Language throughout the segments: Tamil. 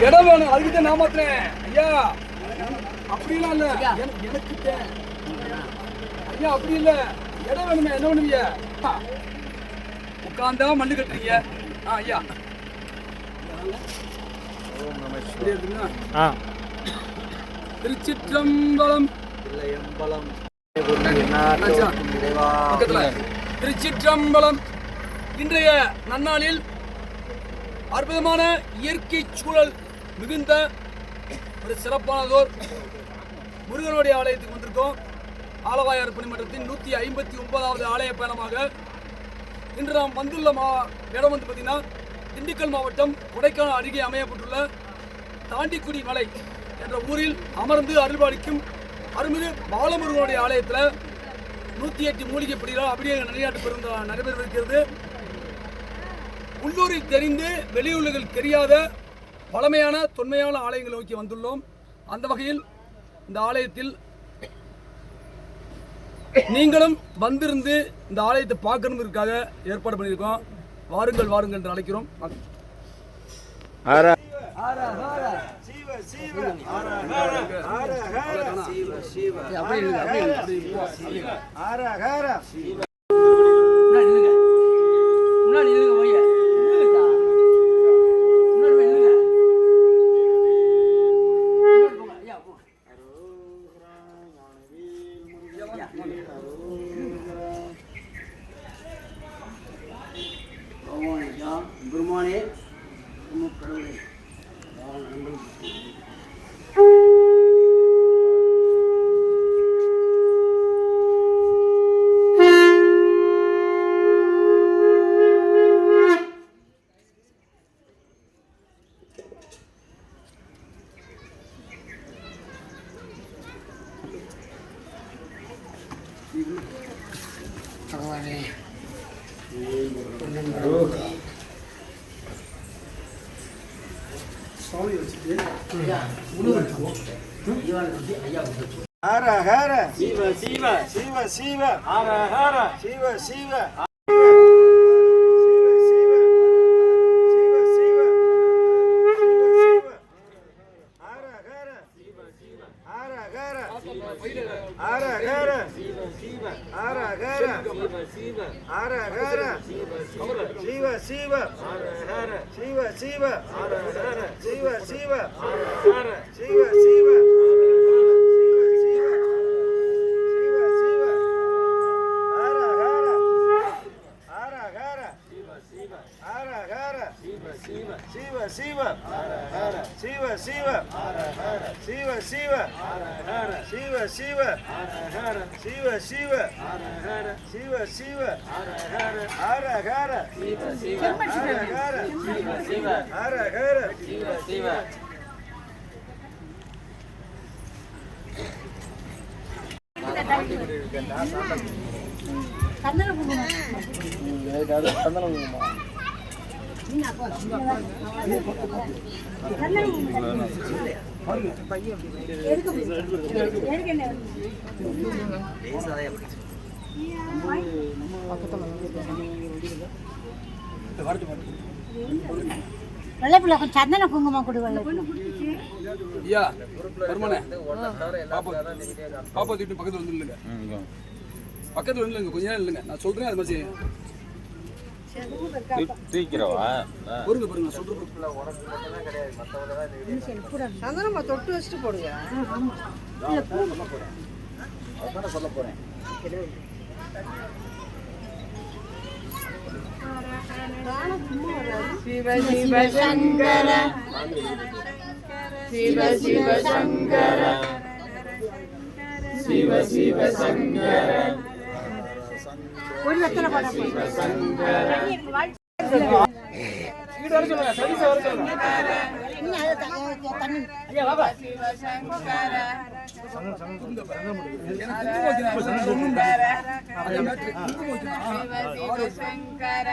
இடம் வேணும், அதுக்கு தான் நான் மாத்துறேன் ஐயா. அப்படிலாம் இல்ல, எனக்கு ஐயா அப்படி இல்ல, இடம் வேணுமே. என்ன பண்ணுவீங்க? உட்கார்ந்தா மண்ணு கட்டுறீங்க. ஐயா திருச்சிற்றம்பலம். திருச்சிற்றம்பலம். இன்றைய நன்னாளில் அற்புதமான இயற்கை சூழல் மிகுந்த ஒரு சிறப்பானதோர் முருகனுடைய ஆலயத்துக்கு வந்திருக்கோம். ஆலவாயார் பணிமன்றத்தின் 159வது ஆலய பயணமாக இன்று நாம் வந்துள்ள இடம் வந்து பார்த்தீங்கன்னா திண்டுக்கல் மாவட்டம் கொடைக்கானல் அருகே அமையப்பட்டுள்ள தாண்டிக்குடி மலை என்ற ஊரில் அமர்ந்து அருள்பாலிக்கும் அருள்மிகு பாலமுருகனுடைய ஆலயத்தில் 108 மூலிகை படிகளால் அப்படியே நடையாட்டு பெருந்த நடைபெறவிருக்கிறது. உள்ளூரில் தெரிந்து வெளியூர்கள் தெரியாத பழமையான தொன்மையான ஆலயங்களை நோக்கி வந்துள்ளோம். அந்த வகையில் இந்த ஆலயத்தில் நீங்களும் வந்திருந்து இந்த ஆலயத்தை பார்க்கறதுக்காக ஏற்பாடு பண்ணியிருக்கோம். வாருங்கள் வாருங்கள் என்று அழைக்கிறோம். பெருமானே ஹர ஹர சிவ சிவ சிவ சிவ ஹர ஹர சிவ சிவ சந்தன குங்குமம் கொடுவாங்க. பாப்பா தூக்கிட்டு பக்கத்துல வந்து இல்லைங்க, பக்கத்துல இல்லைங்க, கொஞ்ச நேரம் இல்லைங்க, நான் சொல்றேன். அது மாதிரி பொருங்க பொருங்க சொல்றேன். சந்தனமா தொட்டு வச்சுட்டு போடுங்க. சொல்ல போறேன். சிவ சிவ சங்கர சிவ சிவ சங்கர சிவ சிவ சங்கர ஒரு லட்சம் போட சிவ சங்கர வீடு வர சொல்லுங்க. சரி சார் வர சொல்லுங்க. நீ அத தண்ணி ஐயா பாபா சிவ சங்கர சங்க பரங்க முடியும். எனக்கு குங்குமம் சங்கர அதே மாதிரி குங்குமம் சிவ சங்கர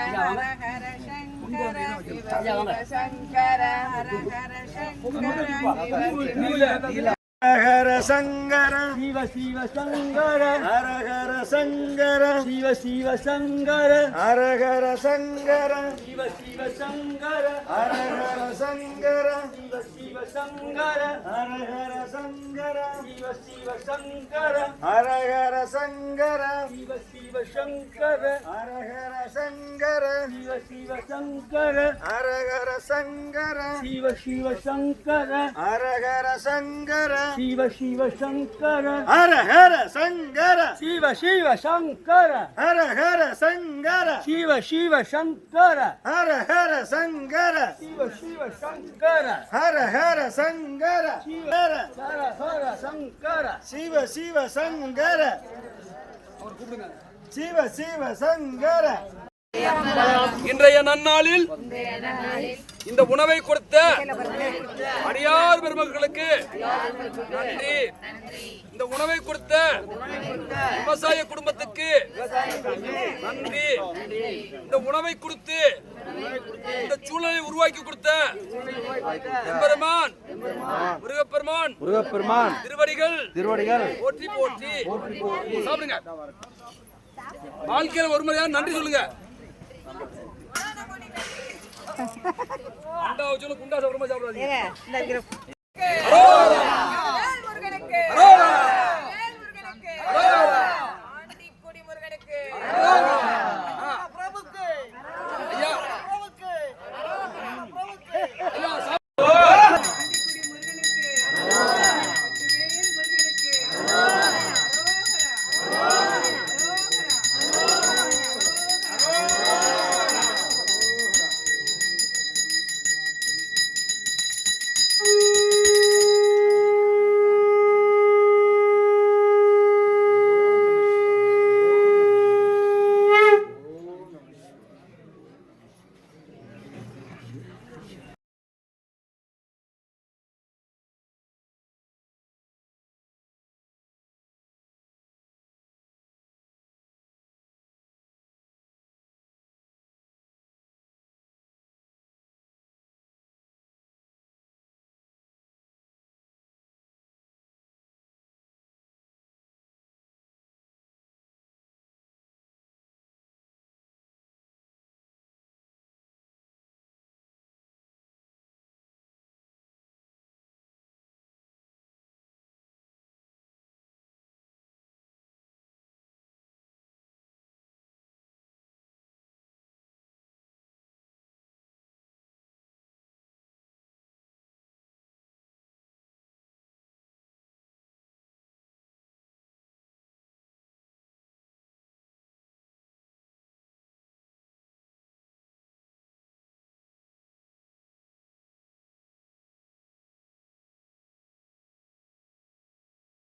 ஹர ஹர சங்கர சிவ சங்கர ஹர ஹர சங்கர ஹர சங்கர சிவ சிவ சங்கர ஹர ஹர சங்கர சிவ சிவ சங்கர ஹர ஹர சங்கர சிவ சிவ சங்கர ஹர ஹர சங்கர சிவ சிவ சங்கர ஹர ஹர சங்கர சிவ சிவ சங்கர ஹர ஹர சங்கர சிவ சிவ சங்கர ஹர ஹர சங்கர சிவ சிவ சங்கர ஹர ஹர சங்கர சிவ சிவ சங்கர ஹர ஹர சங்கர சிவ சிவ சங்கர ஹர ஹர சங்கர சிவ சிவ சங்கர ஹர ஹர சங்கர சிவ சிவ சங்கர ஹர ஹர சங்கர சிவ சிவ சங்கர ஹர ஹர சங்கர ஹர ஹர ஹர சங்கர சிவ சிவ சங்கர அவர் கூப்பிடுங்க. சிவ சிவ சங்கர இன்றைய நன்னாளில் இந்த உணவை கொடுத்த அடியார் பெருமக்களுக்கு நன்றி. இந்த உணவை கொடுத்த விவசாய குடும்பத்துக்கு நன்றி. இந்த உணவை கொடுத்து இந்த சூழலை உருவாக்கி கொடுத்த எம்பெருமான் முருகப்பெருமான் திருவடிகள் போற்றி போற்றி. சாப்பிடுங்க. வாழ்க்கையில ஒரு முறையா நன்றி சொல்லுங்க. குண்டா வச்சு குண்டா சாப்பிடாதீங்க.